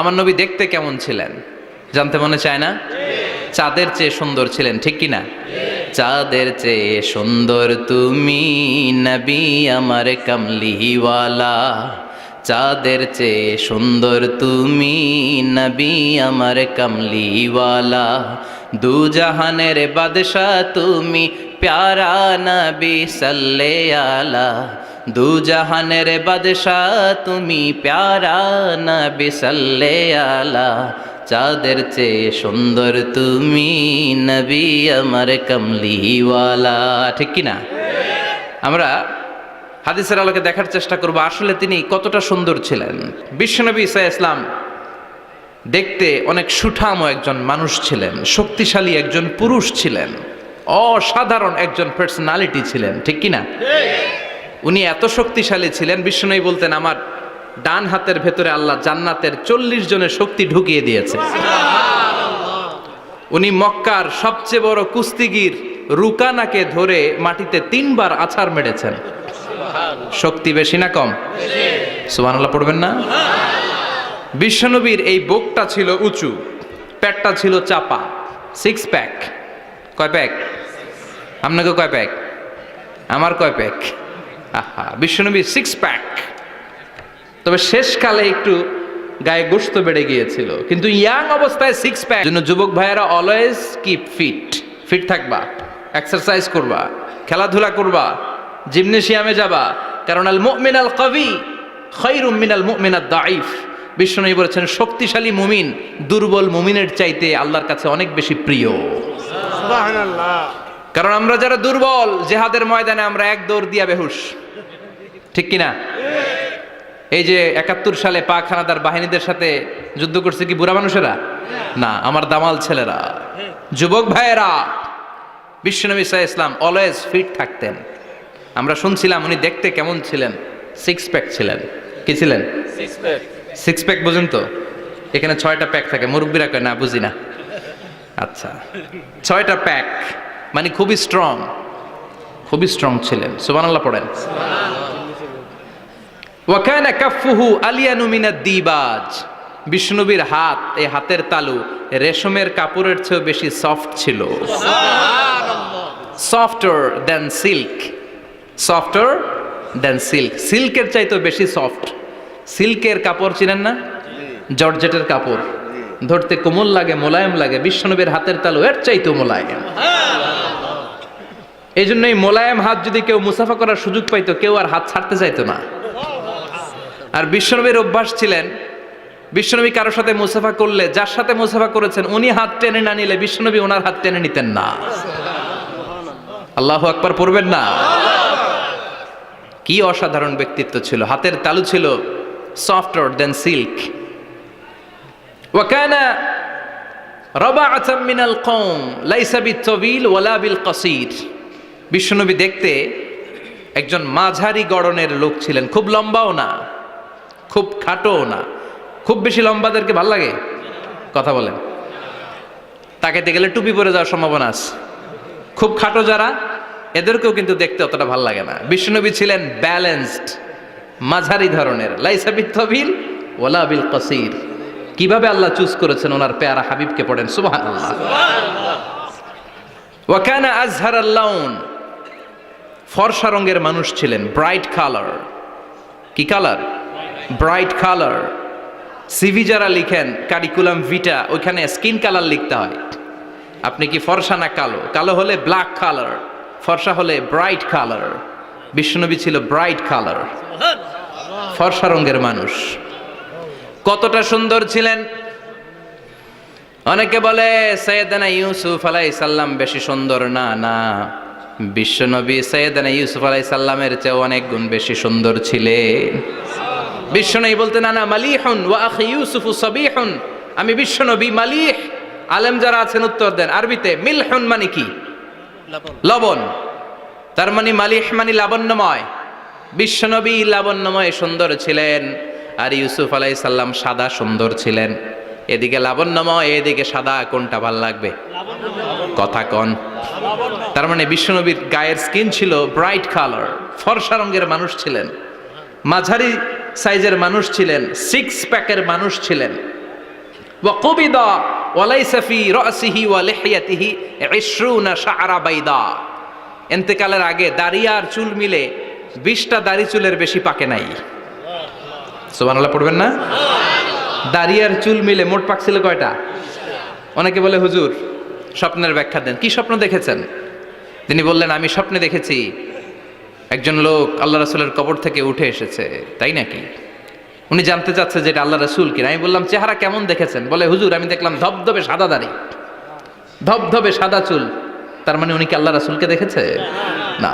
আমার নবী দেখতে কেমন ছিলেন জানতে মনে চায় না? চাঁদের চেয়ে সুন্দর ছিলেন, ঠিক কি না? চাঁদের চেয়ে সুন্দর তুমি নবী আমার কামলিওয়ালা, চাঁদের চেয়ে সুন্দর তুমি নবী আমার কামলিওয়ালা, দু জাহানের বাদশা তুমি প্যারা নবী সাল্লে আলা, দু জাহানের বাদশা তুমি প্যারা নবী সাল্লে আলা, চাঁদের চেয়ে সুন্দর তুমি নবী আমার কামলিওয়ালা, ঠিক কি না? আমরা হাদিসের আলোকে দেখার চেষ্টা করব আসলে তিনি কতটা সুন্দর ছিলেন। বিশ্বনবী ঈসা ইসলাম দেখতে অনেক সুঠাম একজন মানুষ ছিলেন, শক্তিশালী একজন পুরুষ ছিলেন, অসাধারণ একজন পার্সোনালিটি ছিলেন, ঠিক কি না? উনি এত শক্তিশালী ছিলেন, বিশ্বনবী বলতেন আমার ডান হাতের ভেতরে আল্লাহ জান্নাতের 40 জনের শক্তি ঢুকিয়ে দিয়েছে। উনি মক্কার সবচেয়ে বড় কুস্তিগির রুকানাকে ধরে মাটিতে 3 বার আছাড় মেরেছেন। শক্তি বেশি না কম? সুবহানাল্লাহ পড়বেন না? বিশ্বনবীর এই বুকটা ছিল উঁচু, পেটটা ছিল চাপা, 6 প্যাক। কয় প্যাক? আপনাকে কয় প্যাক? আমার কয় প্যাক? আহা, বিশ্বনবীর 6 প্যাক। তবে শেষকালে একটু গায়ে গোশত বেড়ে গিয়েছিল, কিন্তু ইয়াং অবস্থায় 6 প্যাক। জন্য যুবক ভাইয়েরা অলওয়েজ কিপ ফিট, ফিট থাকবা, এক্সারসাইজ করবা, খেলাধুলা করবা, জিমনেশিয়ামে যাবা, কারণ আল মুমিন আল কবি খায়রুম মিনাল মুমিন আদ দাঈফ। বিশ্বনবী বলেছেন শক্তিশালী মুমিন দুর্বল মুমিনের চাইতে আল্লাহর কাছে অনেক বেশি প্রিয়। সুবহানাল্লাহ। কারণ আমরা যারা দুর্বল জিহাদের ময়দানে আমরা এক দৌড় দিয়া বেহুশ, ঠিক কি না? এই যে 71 সালে পাক হানাদার বাহিনীদের সাথে যুদ্ধ করছে কি বুড়া মানুষেরা? না, আমার দামাল ছেলেরা, যুবক ভাইয়েরা। বিশ্বনবী সাল্লাল্লাহু আলাইহি ওয়াসাল্লাম অলওয়েজ ফিট থাকতেন। আমরা শুনছিলাম উনি দেখতে কেমন ছিলেন? 6 প্যাক ছিলেন। কি ছিলেন? 6 প্যাক বুঝুন তো? এখানে 6টা প্যাক থাকে, মুরব্বীরা কয় না বুঝি না। আচ্ছা, 6টা প্যাক মানে খুবই স্ট্রং, খুবই স্ট্রং ছিলেন। সুবহানাল্লাহ পড়েন। ওয়াকানা কাফুহু আলিয়ানু মিনাদ দিবাজ। বিষ্ণুবীর হাত, এই হাতের তালু রেশমের কাপড়ের চেয়ে বেশি সফট ছিল। Softer than silk, softer than silk, সিল্কের চাইতে বেশি সফট। সিল্কের কাপড় চিনেন না? জর্জেটের কাপড় ধরতে কোমল লাগে, মোলায়েম লাগে। বিশ্বনবীর হাতের তালু এর চাইতেও মোলায়েম। এই জন্য এই মোলায়েম হাত যদি কেউ মুসাফা করার সুযোগ পাইতো, কেউ আর হাত ছাড়তে চাইতো না। আর বিশ্বনবীর অভ্যাস ছিলেন, বিশ্বনবী কারোর সাথে মুসাফা করলে, যার সাথে মুসাফা করেছেন উনি হাত টেনে না নিলে বিশ্বনবী ওনার হাত টেনে নিতেন না। আল্লাহু আকবার পড়বেন না? কি অসাধারণ ব্যক্তিত্ব ছিল। হাতের তালু ছিল সফটার দেন সিল্ক। ওয়াকানা রাবাআতাম মিনাল কওম লাইসা বিত-তাবিল ওয়ালা বিল কাসীর। বিশ্বনবী দেখতে একজন মাঝারি গড়নের লোক ছিলেন, খুব লম্বাও না, খুব খাটোও না। খুব বেশি লম্বাদেরকে ভাল লাগে? কথা বলেন। তাকাইতে গেলে টুপি পরে যাওয়ার সম্ভাবনা আছে। খুব খাটো যারা, এদেরকেও কিন্তু দেখতে অতটা ভাল লাগে না। বিশ্বনবী ছিলেন ব্যালেন্সড, মাঝারি ধরনের। লাইসা বিত-তাবিল ওয়ালা বিল কাসীর। কিভাবে আল্লাহ চুজ করেছেন ওনার পেয়ারা হাবিবকে, পড়েন সুবহানাল্লাহ। ওয়া কানা আযহারাল লাউন। ফর্সা রঙের মানুষ ছিলেন, ব্রাইট কালার। কি কালার? Bright colour. সিভি যারা লিখেন কারিকুলাম ভিটা, ওইখানে স্কিন কালার লিখতে হয়। আপনি কি ফর্সা না কালো? কালো হলে ব্ল্যাক কালার, ফর্সা হলে ব্রাইট কালার। বিশ্বনবী ছিল ব্রাইট কালার, ফর্সা রঙের মানুষ। কতটা সুন্দর ছিলেন! অনেকে বলে সাইয়েদনা ইউসুফ আলাইহিস সালাম বেশি সুন্দর। না না, বিশ্বনবী সাইয়েদনা ইউসুফ আলাইহিস সালামের চেয়ে অনেক গুণ বেশি সুন্দর ছিলেন। বিশ্বনবী বলতেন আনা মালিহুন ওয়া আখি ইউসুফু সাবিহুন। আমি বিশ্বনবী মালিহ। আলেম যারা আছেন উত্তর দেন আরবিতে। মিলহুন মানে কি? লবণ। তার মানে মালিহ মানে লাবণ্যময়। বিশ্বনবী লাবণ্যময় সুন্দর ছিলেন, আর ইউসুফ আলাইহিস সালাম সাদা সুন্দর ছিলেন। এদিকে লাবণ্যময়, এদিকে সাদা, কোনটা ভাল লাগবে? কথা কন। তার মানে বিশ্বনবীর গায়ের স্কিন ছিল ব্রাইট কালার, ফর্সা রঙের মানুষ ছিলেন, মাঝারি সাইজের মানুষ ছিলেন, 6 প্যাকের মানুষ ছিলেন। ওয়া কুবিদা ওয়া লাইসা ফি রাসিহি ওয়া লিহইয়াতিহি 20 শা'রা বাইদা। ইন্তেকালের আগে দাড়ি আর চুল মিলে 20টা দাড়ি চুলের বেশি পাকে নাই। সুবহানাল্লাহ পড়বেন না? দাড়ি আর চুল মিলে মোট পাকছিল কয়টা? অনেকে বলে হুজুর স্বপ্নের ব্যাখ্যা দেন, কি স্বপ্ন দেখেছেন? তিনি বললেন আমি স্বপ্নে দেখেছি একজন লোক আল্লাহ রাসূলের কবর থেকে উঠে এসেছে। তাই নাকি? উনি জানতে চাচ্ছে যে এটা আল্লাহ রাসূল কিনা। আমি বললাম চেহারা কেমন দেখেছেন? বলে হুজুর আমি দেখলাম ধবধবে সাদা দাড়ি, ধবধবে সাদা চুল। তার মানে উনি কি আল্লাহ রাসূলকে দেখেছে? না,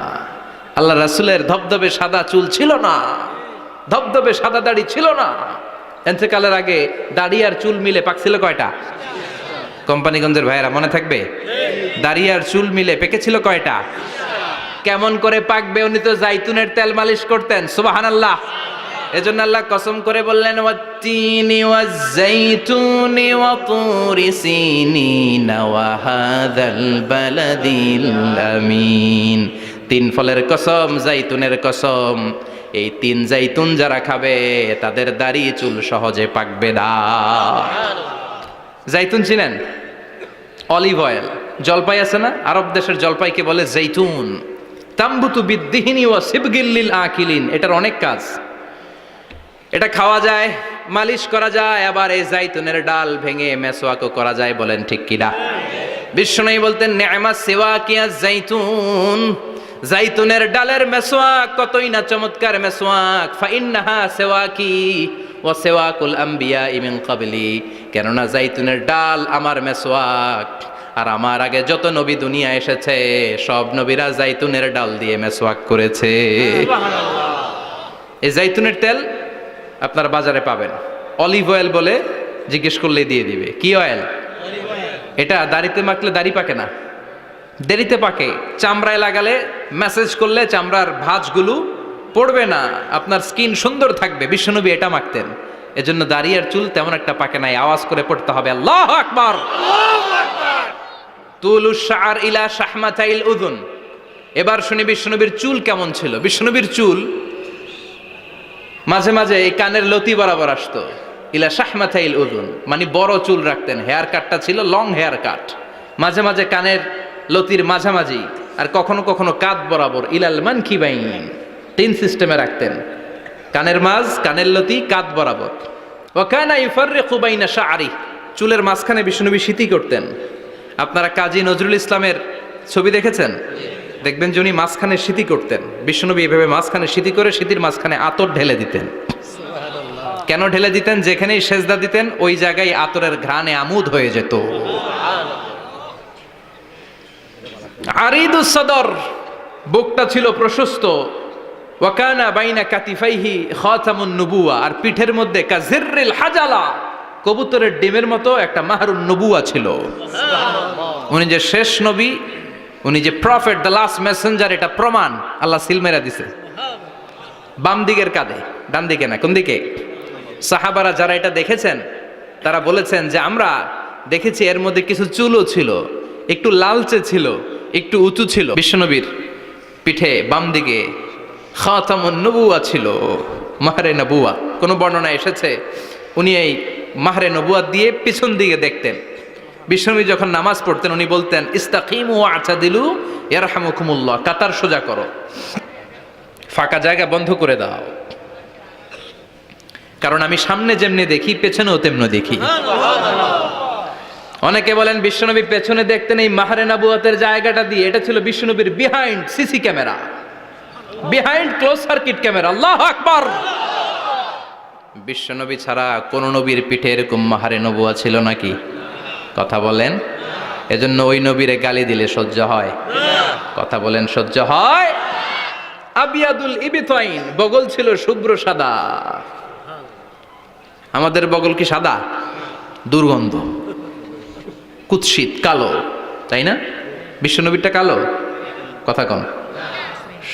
আল্লাহ রাসূলের ধবধবে সাদা চুল ছিল না, ধবধবে সাদা দাড়ি ছিল না। ইন্তেকালের আগে দাড়ি আর চুল মিলে পাকছিল কয়টা? কোম্পানিগঞ্জের ভাইয়েরা মনে থাকবে? দাড়ি আর চুল মিলে পেকেছিল কয়টা? কেমন করে পাকবে? উনি তো জাইতুনের তেল মালিশ করতেন। সুবহানাল্লাহ। এজন্য আল্লাহ কসম করে বললেন ওয়াত্তিনি ওয়াজ-জাইতুনি ওয়া তুরি সিনিনা ওয়া হাযাল বালাদিল আমিন। তিন ফলের কসম, জাইতুনের কসম, এই তিন জাইতুন যারা খাবে তাদের দাড়ি চুল সহজে পাকবে না। জাইতুন চিনেন? Olive oil. জলপাই আছে না, আরব দেশের জলপাইকে বলে জাইতুন। তাম্বুতু বিদ্দিহিনি ওয়া সিবগিল লিল আকিলিন। এটার অনেক কাজ। এটা খাওয়া যায়, মালিশ করা যায়, আবার এই জাইতুনের ডাল ভেঙে মেসওয়াকও করা যায়। বলেন ঠিক কিনা? বিশ্বনবী বলতেন নি'মা সিওয়াকিয়া জাইতুন, জাইতুনের ডালের মেসওয়াক কতই না চমৎকার মেসওয়াক। ফাইন্নাহা সিওয়াকি ওয়া সিওয়াকুল আম্বিয়া মিন ক্বাবলি। কেননা জাইতুনের ডাল আমার মেসওয়াক, আর আমার আগে যত নবী দুনিয়া এসেছে সব নবীরা জাইতুনের ডাল দিয়ে মেসওয়াক করেছে। এই জাইতুনের তেল আপনারা বাজারে পাবেন। অলিভ অয়েল বলে জিজ্ঞেস করলে দিয়ে দিবে। কি অয়েল? এটা দাড়িতে মাখলে দাড়ি পাকে না, দেরিতে পাকে। চামড়ায় লাগালে ম্যাসেজ করলে চামড়ার ভাঁজগুলো পড়বে না, আপনার স্কিন সুন্দর থাকবে। বিশ্বনবী এটা মাখতেন। এজন্য দাড়ি আর চুল তেমন একটা পাকে নাই। আওয়াজ করে পড়তে হবে আল্লাহু আকবার। তুলুশ শা'r ইলা শাহমাতাইল উযুন। এবার শুনি বিশ্বনবীর চুল কেমন ছিল। বিশ্বনবীর চুল মাঝে মাঝে এই কানের লতি বরাবর আসতো। ইলা শাহমাতাইল উযুন মানে বড় চুল রাখতেন। হেয়ার কাটটা ছিল লং হেয়ার কাট, মাঝে মাঝে কানের লতির মাঝামাঝি, আর কখনো কখনো কাঁধ বরাবর। ইলাল মানকিবাইন, তিন সিস্টেমে রাখতেন। কানের মাঝ, কানের লতি, কাঁধ বরাবর। ওয়া কানা ইউফাররিকু বাইনা শা'রি। চুলের মাঝখানে বিশ্বনবী সিঁথি করতেন। আপনারা কাজী নজরুল ইসলামের ছবি দেখেছেন? দেখবেন যে উনি মাঝখানে সিঁথি করতেন। বিশ্বনবী এভাবে মাঝখানে সিঁথি করে সিঁথির মাঝখানে আতর ঢেলে দিতেন। কেন ঢেলে দিতেন? যেখানেই সেজদা দিতেন ওই জায়গায় আতরের ঘ্রাণে আমোদ হয়ে যেত। আরিদুস সদর, বুকটা ছিল প্রশস্ত। ওয়া কানা বাইনা কাতিফাইহি খাতামুন নবুওয়া, আর পিঠের মধ্যে কাজিররিল হাজালা, কবুতরের ডিমের মতো একটা মাহরুন নবুওয়া ছিল। উনি যে শেষ নবী, উনি যে প্রফেট, দ্য লাস্ট মেসেঞ্জার, এটা প্রমাণ। আল্লাহ সিল মেরা দিছে বাম দিকের কাঁধে, ডান দিকে না। কোন দিকে? সাহাবারা যারা এটা দেখেছেন তারা বলেছেন যে আমরা দেখেছি এর মধ্যে কিছু চুলও ছিল, একটু লালচে ছিল, একটু উঁচু ছিল। বিশ্বনবীর পিঠে বাম দিকে খাতামুন নবুওয়া ছিল, মাহরে নবুওয়া। কোন বর্ণনা এসেছে উনি এই মাহরে নবুওয়া দিয়ে পিছন দিকে দেখতেন। বিশ্বনবী যখন নামাজ পড়তেন উনি বলতেন ইস্তাকিমু ওয়া আতাদিলু ইয়ারহামুকুমুল্লাহ, কাতার সোজা করো, ফাঁকা জায়গা বন্ধ করে দাও, কারণ আমি সামনে যেমনি দেখি পেছনেও তেমনি দেখি। অনেকে বলেন বিশ্বনবী পেছনে দেখতেন এই মাহরে নবুয়তের জায়গাটা দিয়ে। এটা ছিল বিশ্বনবীর behind CC camera, behind close circuit camera. আল্লাহু আকবার। বিশ্বনবী ছাড়া কোন নবীর পিঠে এরকম মাহরে নবুয়া ছিল নাকি? কথা বলেন। এজন্য ওই নবীরে গালি দিলে সহ্য হয়? কথা বলেন, সহ্য হয়? আবিয়াদুল ইবতাইন, বগল ছিল শুভ্র সাদা। আমাদের বগল কি সাদা? দুর্গন্ধ, কুৎসিত, কালো, তাই না? বিশ্বনবীরটা কালো? কথা কন,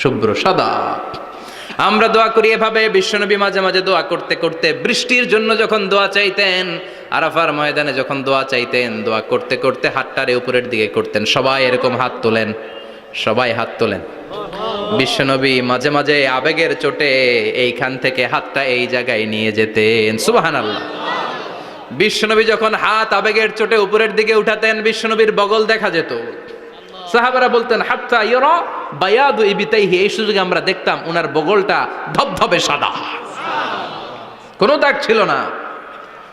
শুভ্র সাদা। আমরা দোয়া করি এভাবে। বিশ্বনবী মাঝে মাঝে দোয়া করতে করতে বৃষ্টির জন্য যখন দোয়া চাইতেন, আরাফার ময়দানে যখন দোয়া চাইতেন, দোয়া করতে করতে হাতটারে উপরের দিকে করতেন। সবাই এরকম হাত তোলেন, সবাই হাত তোলেন। বিশ্বনবী মাঝে মাঝে আবেগের চোটে এইখান থেকে হাতটা এই জায়গায় নিয়ে যেতেন। সুবহানাল্লাহ। বিশ্বনবী যখন হাত আবেগের চোটে উপরের দিকে উঠাতেন বিশ্বনবীর বগল দেখা যেত। সাহাবারা বলতেন হাত্তা ইরা বায়াদু ইবিতাইহি, এই সুযোগে আমরা দেখতাম ওনার বগলটা ধবধবে সাদা, কোনো দাগ ছিল না।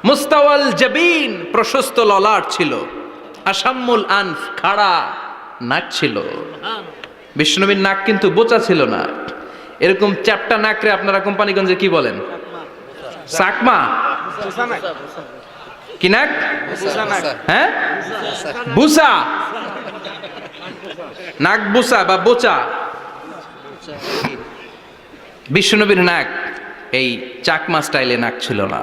মুস্তাওয়াল জাবিন, প্রশস্ত ললাট ছিল। আসাম্মুল আনফ, খাড়া নাক ছিল। বিশ্বনবীর নাক কিন্তু বোচা ছিল না। এরকম চ্যাপটা নাকরে আপনারা কোম্পানিগঞ্জে কি বলেন? চাকমা? কি নাক? হ্যাঁ, বুসা, নাক বুসা বা বোচা। বিশ্বনবীর নাক এই চাকমা স্টাইলে নাক ছিল না,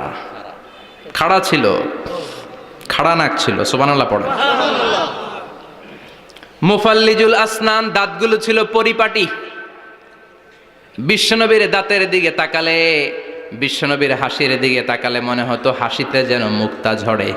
খাড়া ছিল, খাড়া নাক ছিল। সুবহানাল্লাহ পড়ে। মুফাল্লিজুল আসনান, দাঁতগুলো ছিল পরিপাটি। বিশ্বনবীর দাঁতের দিকে তাকালে, বিশ্বনবীর হাসির দিকে তাকালে মনে হতো হাসিতে যেন মুক্তা ঝরে।